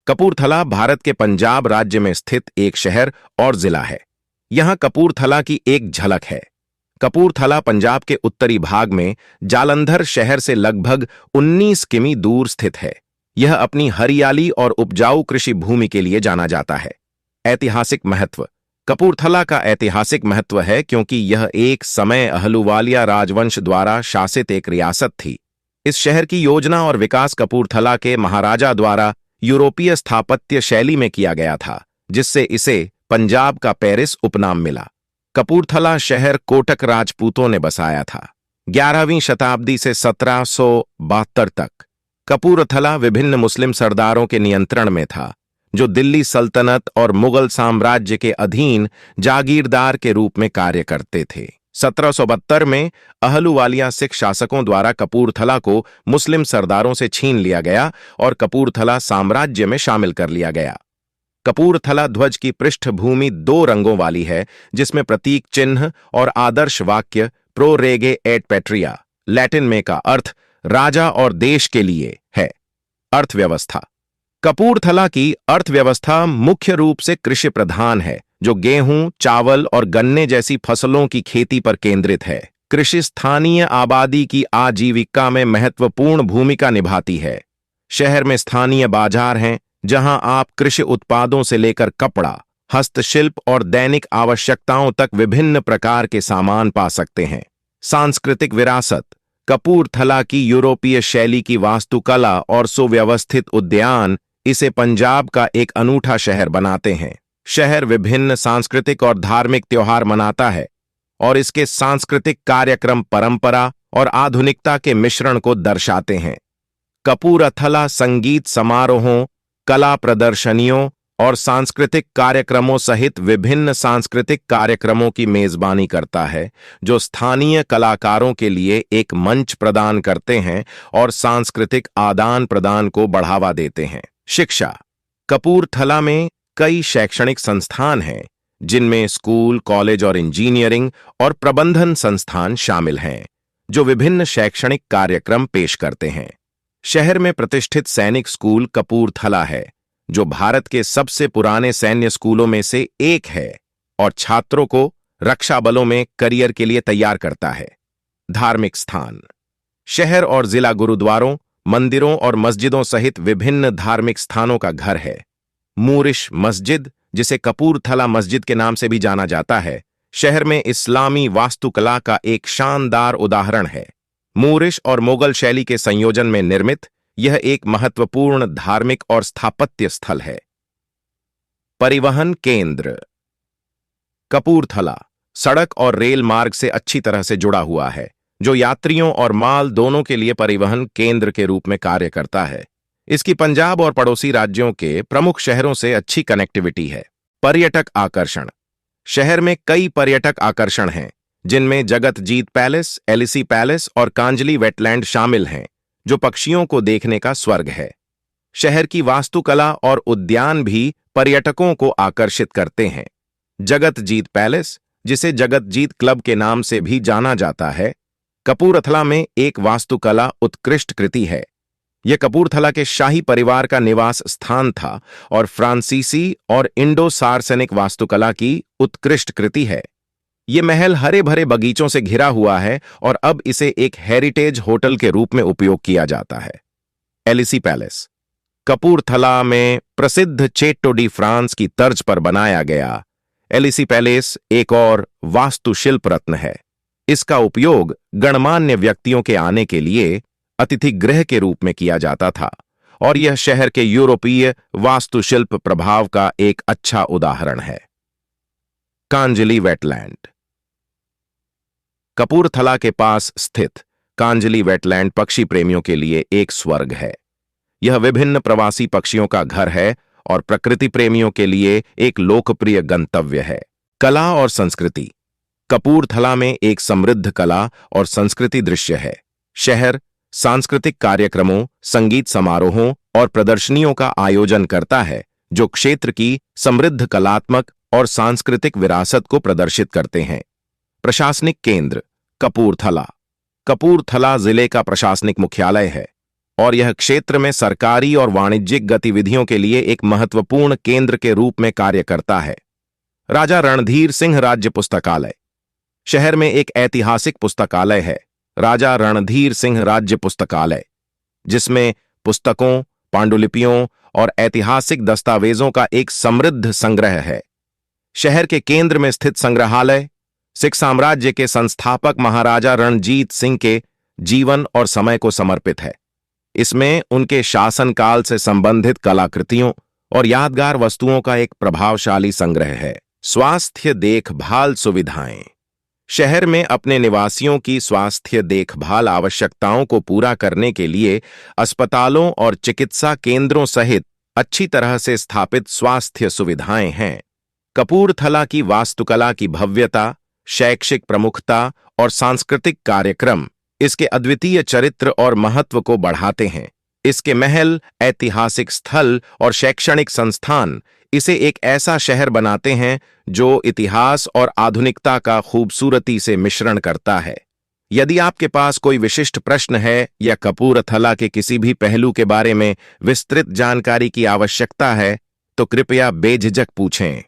कपूरथला भारत के पंजाब राज्य में स्थित एक शहर और जिला है। यहां कपूरथला की एक झलक है। कपूरथला पंजाब के उत्तरी भाग में जालंधर शहर से लगभग 19 किमी दूर स्थित है। यह अपनी हरियाली और उपजाऊ कृषि भूमि के लिए जाना जाता है। ऐतिहासिक महत्व। कपूरथला का ऐतिहासिक महत्व है क्योंकि यह एक समय अहलुवालिया राजवंश द्वारा शासित एक रियासत थी। इस शहर की योजना और विकास कपूरथला के महाराजा द्वारा यूरोपीय स्थापत्य शैली में किया गया था, जिससे इसे पंजाब का पेरिस उपनाम मिला। कपूरथला शहर कोटक राजपूतों ने बसाया था। 11वीं शताब्दी से 1772 तक कपूरथला विभिन्न मुस्लिम सरदारों के नियंत्रण में था, जो दिल्ली सल्तनत और मुगल साम्राज्य के अधीन जागीरदार के रूप में कार्य करते थे। 1772 में अहलुवालिया सिख शासकों द्वारा कपूरथला को मुस्लिम सरदारों से छीन लिया गया और कपूरथला साम्राज्य में शामिल कर लिया गया। कपूरथला ध्वज की पृष्ठभूमि 2 रंगों वाली है, जिसमें प्रतीक चिन्ह और आदर्श वाक्य प्रो रेगे एट पैट्रिया लैटिन में का अर्थ राजा और देश के लिए है। अर्थव्यवस्था। कपूरथला की अर्थव्यवस्था मुख्य रूप से कृषि प्रधान है, जो गेहूं, चावल और गन्ने जैसी फसलों की खेती पर केंद्रित है। कृषि स्थानीय आबादी की आजीविका में महत्वपूर्ण भूमिका निभाती है। शहर में स्थानीय बाजार हैं, जहां आप कृषि उत्पादों से लेकर कपड़ा, हस्तशिल्प और दैनिक आवश्यकताओं तक विभिन्न प्रकार के सामान पा सकते हैं। सांस्कृतिक विरासत। कपूरथला की यूरोपीय शैली की वास्तुकला और सुव्यवस्थित उद्यान इसे पंजाब का एक अनूठा शहर बनाते हैं। शहर विभिन्न सांस्कृतिक और धार्मिक त्योहार मनाता है और इसके सांस्कृतिक कार्यक्रम परंपरा और आधुनिकता के मिश्रण को दर्शाते हैं। कपूरथला संगीत समारोहों, कला प्रदर्शनियों और सांस्कृतिक कार्यक्रमों सहित विभिन्न सांस्कृतिक कार्यक्रमों की मेजबानी करता है, जो स्थानीय कलाकारों के लिए एक मंच प्रदान करते हैं और सांस्कृतिक आदान प्रदान को बढ़ावा देते हैं। शिक्षा। कपूरथला में कई शैक्षणिक संस्थान हैं, जिनमें स्कूल, कॉलेज और इंजीनियरिंग और प्रबंधन संस्थान शामिल हैं, जो विभिन्न शैक्षणिक कार्यक्रम पेश करते हैं। शहर में प्रतिष्ठित सैनिक स्कूल कपूरथला है, जो भारत के सबसे पुराने सैन्य स्कूलों में से एक है और छात्रों को रक्षा बलों में करियर के लिए तैयार करता है। धार्मिक स्थान। शहर और जिला गुरुद्वारों, मंदिरों और मस्जिदों सहित विभिन्न धार्मिक स्थानों का घर है। मूरिश मस्जिद, जिसे कपूरथला मस्जिद के नाम से भी जाना जाता है, शहर में इस्लामी वास्तुकला का एक शानदार उदाहरण है। मूरिश और मुगल शैली के संयोजन में निर्मित यह एक महत्वपूर्ण धार्मिक और स्थापत्य स्थल है। परिवहन केंद्र। कपूरथला सड़क और रेल मार्ग से अच्छी तरह से जुड़ा हुआ है, जो यात्रियों और माल दोनों के लिए परिवहन केंद्र के रूप में कार्य करता है। इसकी पंजाब और पड़ोसी राज्यों के प्रमुख शहरों से अच्छी कनेक्टिविटी है। पर्यटक आकर्षण। शहर में कई पर्यटक आकर्षण हैं, जिनमें जगतजीत पैलेस, एलिसी पैलेस और कांजली वेटलैंड शामिल हैं, जो पक्षियों को देखने का स्वर्ग है। शहर की वास्तुकला और उद्यान भी पर्यटकों को आकर्षित करते हैं। जगतजीत पैलेस, जिसे जगतजीत क्लब के नाम से भी जाना जाता है, कपूरथला में एक वास्तुकला उत्कृष्ट कृति है। यह कपूरथला के शाही परिवार का निवास स्थान था और फ्रांसीसी और इंडो सार्सेनिक वास्तुकला की उत्कृष्ट कृति है। यह महल हरे भरे बगीचों से घिरा हुआ है और अब इसे एक हेरिटेज होटल के रूप में उपयोग किया जाता है। Élysée palace. कपूरथला में प्रसिद्ध चेट्टो डी फ्रांस की तर्ज पर बनाया गया एलिसी पैलेस एक और वास्तुशिल्प रत्न है। इसका उपयोग गणमान्य व्यक्तियों के आने के लिए अतिथि गृह के रूप में किया जाता था और यह शहर के यूरोपीय वास्तुशिल्प प्रभाव का एक अच्छा उदाहरण है। कांजली वेटलैंड। कपूरथला के पास स्थित कांजली वेटलैंड पक्षी प्रेमियों के लिए एक स्वर्ग है। यह विभिन्न प्रवासी पक्षियों का घर है और प्रकृति प्रेमियों के लिए एक लोकप्रिय गंतव्य है। कला और संस्कृति। कपूरथला में एक समृद्ध कला और संस्कृति दृश्य है। शहर सांस्कृतिक कार्यक्रमों, संगीत समारोहों और प्रदर्शनियों का आयोजन करता है, जो क्षेत्र की समृद्ध कलात्मक और सांस्कृतिक विरासत को प्रदर्शित करते हैं। प्रशासनिक केंद्र। कपूरथला। कपूरथला जिले का प्रशासनिक मुख्यालय है। और यह क्षेत्र में सरकारी और वाणिज्यिक गतिविधियों के लिए एक महत्वपूर्ण केंद्र के रूप में कार्य करता है। राजा रणधीर सिंह राज्य पुस्तकालय। शहर में एक ऐतिहासिक पुस्तकालय है, राजा रणधीर सिंह राज्य पुस्तकालय, जिसमें पुस्तकों, पांडुलिपियों और ऐतिहासिक दस्तावेजों का एक समृद्ध संग्रह है। शहर के केंद्र में स्थित संग्रहालय सिख साम्राज्य के संस्थापक महाराजा रणजीत सिंह के जीवन और समय को समर्पित है। इसमें उनके शासनकाल से संबंधित कलाकृतियों और यादगार वस्तुओं का एक प्रभावशाली संग्रह है। स्वास्थ्य देखभाल सुविधाएं। शहर में अपने निवासियों की स्वास्थ्य देखभाल आवश्यकताओं को पूरा करने के लिए अस्पतालों और चिकित्सा केंद्रों सहित अच्छी तरह से स्थापित स्वास्थ्य सुविधाएं हैं। कपूरथला की वास्तुकला की भव्यता, शैक्षिक प्रमुखता और सांस्कृतिक कार्यक्रम इसके अद्वितीय चरित्र और महत्व को बढ़ाते हैं। इसके महल, ऐतिहासिक स्थल और शैक्षणिक संस्थान इसे एक ऐसा शहर बनाते हैं जो इतिहास और आधुनिकता का खूबसूरती से मिश्रण करता है। यदि आपके पास कोई विशिष्ट प्रश्न है या कपूरथला के किसी भी पहलू के बारे में विस्तृत जानकारी की आवश्यकता है, तो कृपया बेझिझक पूछें।